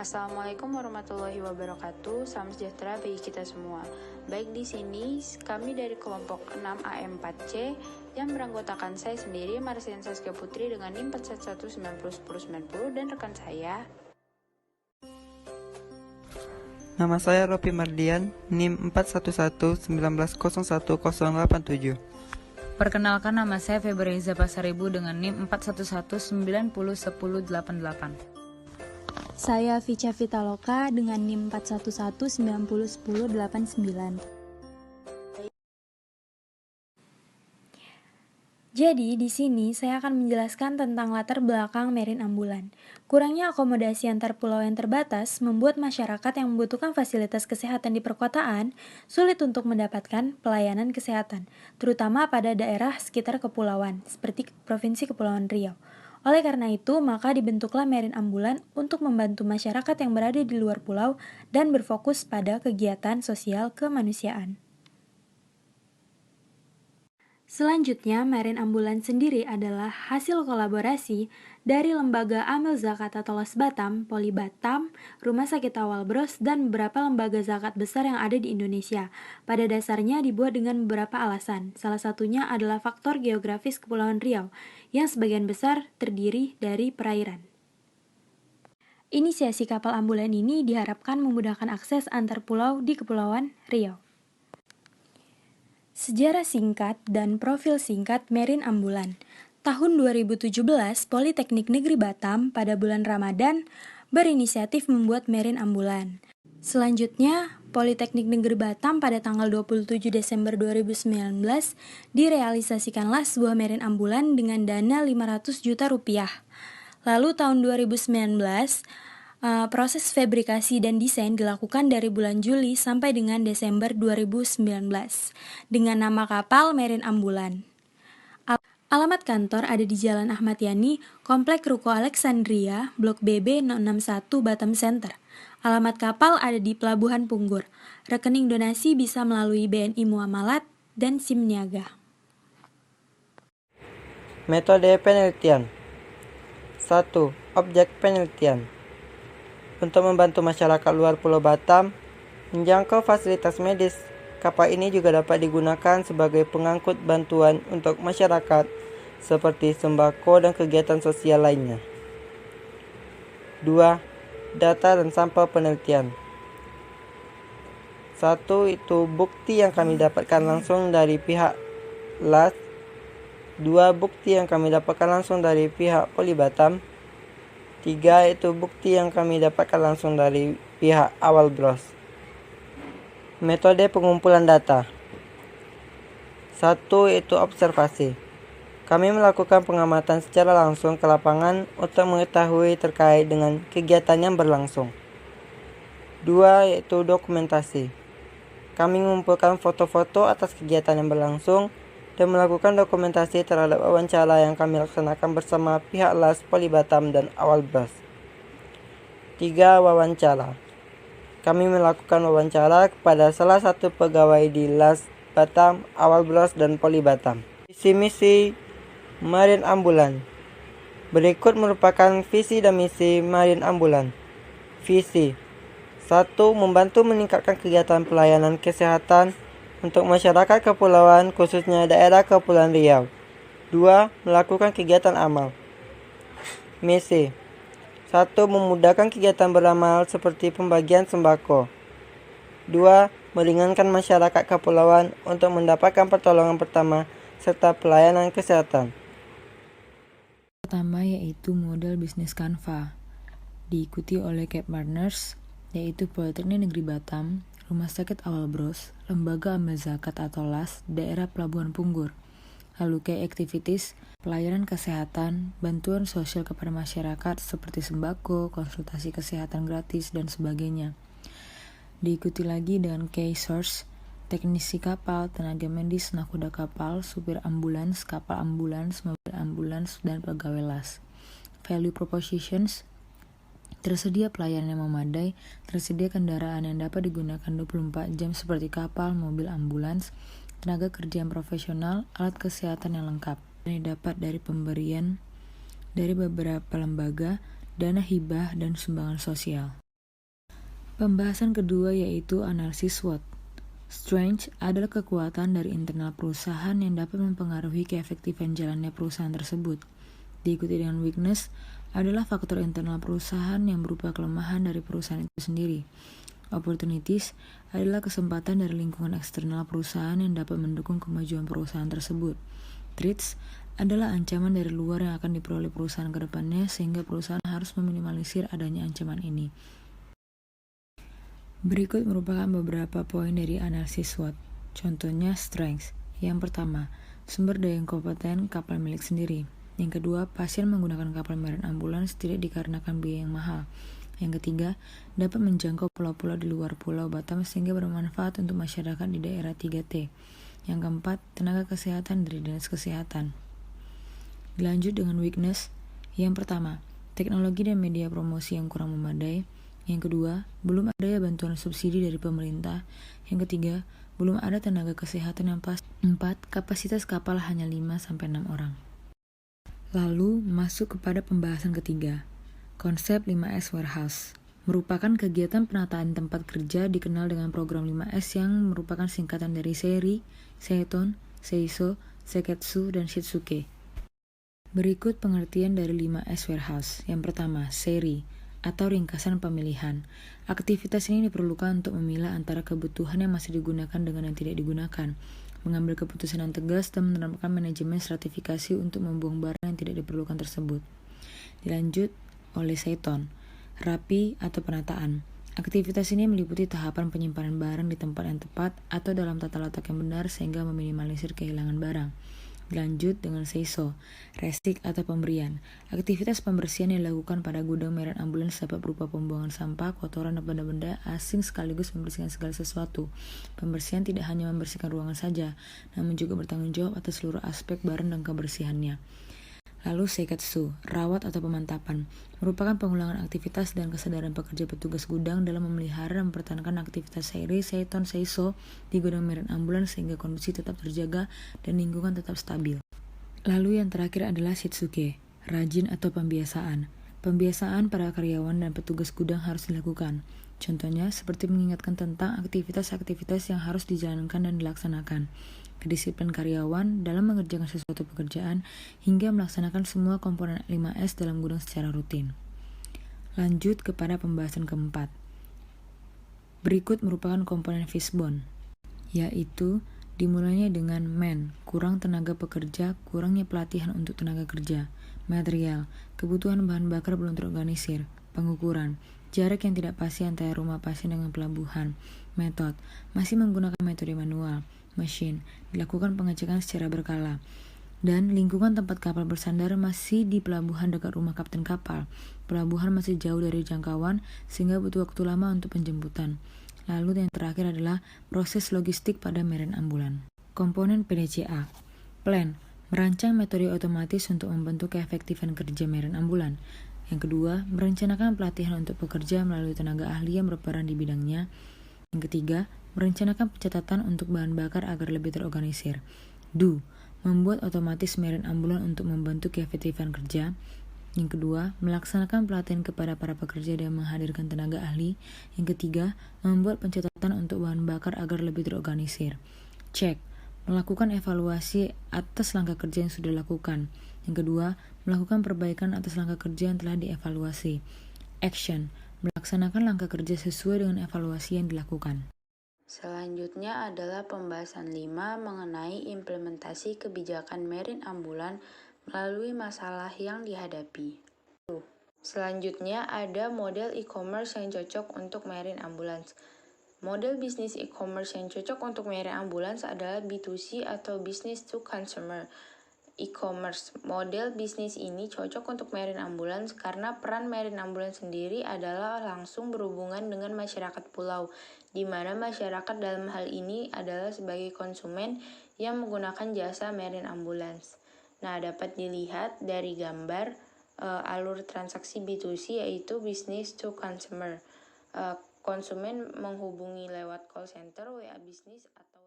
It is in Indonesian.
Assalamualaikum warahmatullahi wabarakatuh. Salam sejahtera bagi kita semua. Baik, di sini kami dari kelompok 6AM4C yang beranggotakan saya sendiri, Marsian Saskia Putri dengan NIM 411901090 dan rekan saya. Nama saya Ropi Mardian, NIM 41119010087. Perkenalkan, nama saya Febriza Pasaribu dengan NIM 41190101088. Saya Vicha Vitaloka dengan NIM 41190101089. Jadi, di sini saya akan menjelaskan tentang latar belakang Marine Ambulan. Kurangnya akomodasi antar pulau yang terbatas membuat masyarakat yang membutuhkan fasilitas kesehatan di perkotaan sulit untuk mendapatkan pelayanan kesehatan, terutama pada daerah sekitar kepulauan, seperti Provinsi Kepulauan Riau. Oleh karena itu, maka dibentuklah Marine Ambulan untuk membantu masyarakat yang berada di luar pulau dan berfokus pada kegiatan sosial kemanusiaan. Selanjutnya, Marine Ambulan sendiri adalah hasil kolaborasi dari Lembaga Amil Zakat atau Las Batam, Poli Batam, Rumah Sakit Awal Bros, dan beberapa lembaga zakat besar yang ada di Indonesia. Pada dasarnya dibuat dengan beberapa alasan. Salah satunya adalah faktor geografis Kepulauan Riau, yang sebagian besar terdiri dari perairan. Inisiasi kapal ambulan ini diharapkan memudahkan akses antar pulau di Kepulauan Riau. Sejarah singkat dan profil singkat Marine Ambulan. Tahun 2017, Politeknik Negeri Batam pada bulan Ramadan berinisiatif membuat Marine Ambulan. Selanjutnya, Politeknik Negeri Batam pada tanggal 27 Desember 2019 direalisasikanlah sebuah Marine Ambulan dengan dana 500 juta rupiah. Lalu tahun 2019, proses fabrikasi dan desain dilakukan dari bulan Juli sampai dengan Desember 2019 dengan nama kapal Marine Ambulan. Alamat kantor ada di Jalan Ahmad Yani, Komplek Ruko Alexandria, Blok BB 061 Batam Center. Alamat kapal ada di Pelabuhan Punggur. Rekening donasi bisa melalui BNI Muamalat dan SIM Niaga. Metode penelitian. 1. Objek penelitian. Untuk membantu masyarakat luar Pulau Batam menjangkau fasilitas medis, kapal ini juga dapat digunakan sebagai pengangkut bantuan untuk masyarakat seperti sembako dan kegiatan sosial lainnya. 2. Data dan sampel penelitian. 1. Itu bukti yang kami dapatkan langsung dari pihak LAS. 2. Bukti yang kami dapatkan langsung dari pihak Poli Batam. 3. Itu bukti yang kami dapatkan langsung dari pihak Awal Bros. Metode pengumpulan data. 1. Itu observasi. Kami melakukan pengamatan secara langsung ke lapangan untuk mengetahui terkait dengan kegiatan yang berlangsung. 2. Yaitu dokumentasi. Kami mengumpulkan foto-foto atas kegiatan yang berlangsung dan melakukan dokumentasi terhadap wawancara yang kami laksanakan bersama pihak LAS, Poli Batam, dan Awal Bros. 3. Wawancara. Kami melakukan wawancara kepada salah satu pegawai di LAS Batam, Awal Bros, dan Poli Batam. Visi misi Marine Ambulan. Berikut merupakan visi dan misi Marine Ambulan. Visi 1. Membantu meningkatkan kegiatan pelayanan kesehatan untuk masyarakat kepulauan, khususnya daerah Kepulauan Riau. 2. Melakukan kegiatan amal. Misi 1. Memudahkan kegiatan beramal seperti pembagian sembako. 2. Meringankan masyarakat kepulauan untuk mendapatkan pertolongan pertama serta pelayanan kesehatan. Pertama yaitu model bisnis Canva, diikuti oleh Cap Partners, yaitu Politeknik Negeri Batam, Rumah Sakit Awal Bros, Lembaga Amil Zakat atau LAS, daerah Pelabuhan Punggur. Lalu Key Activities, pelayanan kesehatan, bantuan sosial kepada masyarakat seperti sembako, konsultasi kesehatan gratis, dan sebagainya. Diikuti lagi dengan Key Source, teknisi kapal, tenaga medis, nakoda kapal, supir ambulans, kapal ambulans, mobil ambulans, dan pegawai LAS. Value Propositions, tersedia pelayanan yang memadai, tersedia kendaraan yang dapat digunakan 24 jam seperti kapal, mobil ambulans, tenaga kerja yang profesional, alat kesehatan yang lengkap. Ini dapat dari pemberian dari beberapa lembaga, dana hibah, dan sumbangan sosial. Pembahasan kedua yaitu analisis SWOT. Strength adalah kekuatan dari internal perusahaan yang dapat mempengaruhi keefektifan jalannya perusahaan tersebut. Diikuti dengan weakness adalah faktor internal perusahaan yang berupa kelemahan dari perusahaan itu sendiri. Opportunities adalah kesempatan dari lingkungan eksternal perusahaan yang dapat mendukung kemajuan perusahaan tersebut. Threats adalah ancaman dari luar yang akan diperoleh perusahaan ke depannya sehingga perusahaan harus meminimalisir adanya ancaman ini. Berikut merupakan beberapa poin dari analisis SWOT. Contohnya strengths. Yang pertama, sumber daya yang kompeten kapal milik sendiri. Yang kedua, pasien menggunakan kapal Merin Ambulans tidak dikarenakan biaya yang mahal. Yang ketiga, dapat menjangkau pulau-pulau di luar Pulau Batam sehingga bermanfaat untuk masyarakat di daerah 3T. Yang keempat, tenaga kesehatan dari Dinas Kesehatan. Dilanjut dengan weakness. Yang pertama, teknologi dan media promosi yang kurang memadai. Yang kedua, belum ada bantuan subsidi dari pemerintah. Yang ketiga, belum ada tenaga kesehatan yang pas. 4. Kapasitas kapal hanya 5-6 orang. Lalu, masuk kepada pembahasan ketiga. Konsep 5S Warehouse merupakan kegiatan penataan tempat kerja dikenal dengan program 5S yang merupakan singkatan dari Seri, Seiton, Seiso, Seketsu, dan Shitsuke. Berikut pengertian dari 5S Warehouse. Yang pertama, Seri atau ringkasan pemilihan. Aktivitas ini diperlukan untuk memilah antara kebutuhan yang masih digunakan dengan yang tidak digunakan, mengambil keputusan yang tegas dan menerapkan manajemen stratifikasi untuk membuang barang yang tidak diperlukan tersebut. Dilanjut oleh Seiton, rapi atau penataan. Aktivitas ini meliputi tahapan penyimpanan barang di tempat yang tepat atau dalam tata letak yang benar sehingga meminimalisir kehilangan barang. Dilanjut dengan Seiso, resik atau pemberian. Aktivitas pembersihan yang dilakukan pada gudang Merin Ambulans dapat berupa pembuangan sampah, kotoran, dan benda-benda asing sekaligus membersihkan segala sesuatu. Pembersihan tidak hanya membersihkan ruangan saja, namun juga bertanggung jawab atas seluruh aspek barang dan kebersihannya. Lalu Seikatsu, rawat atau pemantapan, merupakan pengulangan aktivitas dan kesadaran pekerja petugas gudang dalam memelihara dan mempertahankan aktivitas Seri, Seiton, Seiso di gudang Merin Ambulans sehingga kondisi tetap terjaga dan lingkungan tetap stabil. Lalu yang terakhir adalah Shitsuke, rajin atau pembiasaan. Pembiasaan para karyawan dan petugas gudang harus dilakukan. Contohnya seperti mengingatkan tentang aktivitas-aktivitas yang harus dijalankan dan dilaksanakan. Kedisiplinan karyawan dalam mengerjakan sesuatu pekerjaan hingga melaksanakan semua komponen 5S dalam gudang secara rutin. Lanjut kepada pembahasan keempat. Berikut merupakan komponen fishbone, yaitu dimulainya dengan man, kurang tenaga pekerja, kurangnya pelatihan untuk tenaga kerja. Material, kebutuhan bahan bakar belum terorganisir. Pengukuran, jarak yang tidak pasti antara rumah pasien dengan pelabuhan. Metode, masih menggunakan metode manual. Machine, dilakukan pengecekan secara berkala. Dan lingkungan tempat kapal bersandar masih di pelabuhan dekat rumah kapten kapal. Pelabuhan masih jauh dari jangkauan sehingga butuh waktu lama untuk penjemputan. Lalu yang terakhir adalah proses logistik pada Merin Ambulans. Komponen PDCA. Plan, merancang metode otomatis untuk membentuk keefektifan kerja Merin Ambulans. Yang kedua, merencanakan pelatihan untuk pekerja melalui tenaga ahli yang berperan di bidangnya. Yang ketiga, merencanakan pencatatan untuk bahan bakar agar lebih terorganisir. Do, membuat otomatis Merin Ambulans untuk membantu keefektifan kerja. Yang kedua, melaksanakan pelatihan kepada para pekerja dan menghadirkan tenaga ahli. Yang ketiga, membuat pencatatan untuk bahan bakar agar lebih terorganisir. Check, melakukan evaluasi atas langkah kerja yang sudah dilakukan. Yang kedua, melakukan perbaikan atas langkah kerja yang telah dievaluasi. Action, melaksanakan langkah kerja sesuai dengan evaluasi yang dilakukan. Selanjutnya adalah pembahasan 5 mengenai implementasi kebijakan Merin Ambulans melalui masalah yang dihadapi. Selanjutnya ada model e-commerce yang cocok untuk Merin Ambulans. Model bisnis e-commerce yang cocok untuk Merin Ambulans adalah B2C atau business to consumer e-commerce. Model bisnis ini cocok untuk Merin Ambulans karena peran Merin Ambulans sendiri adalah langsung berhubungan dengan masyarakat pulau, di mana masyarakat dalam hal ini adalah sebagai konsumen yang menggunakan jasa Merin Ambulans. Nah, dapat dilihat dari gambar alur transaksi B2C yaitu business to consumer. Konsumen menghubungi lewat call center, WA bisnis, atau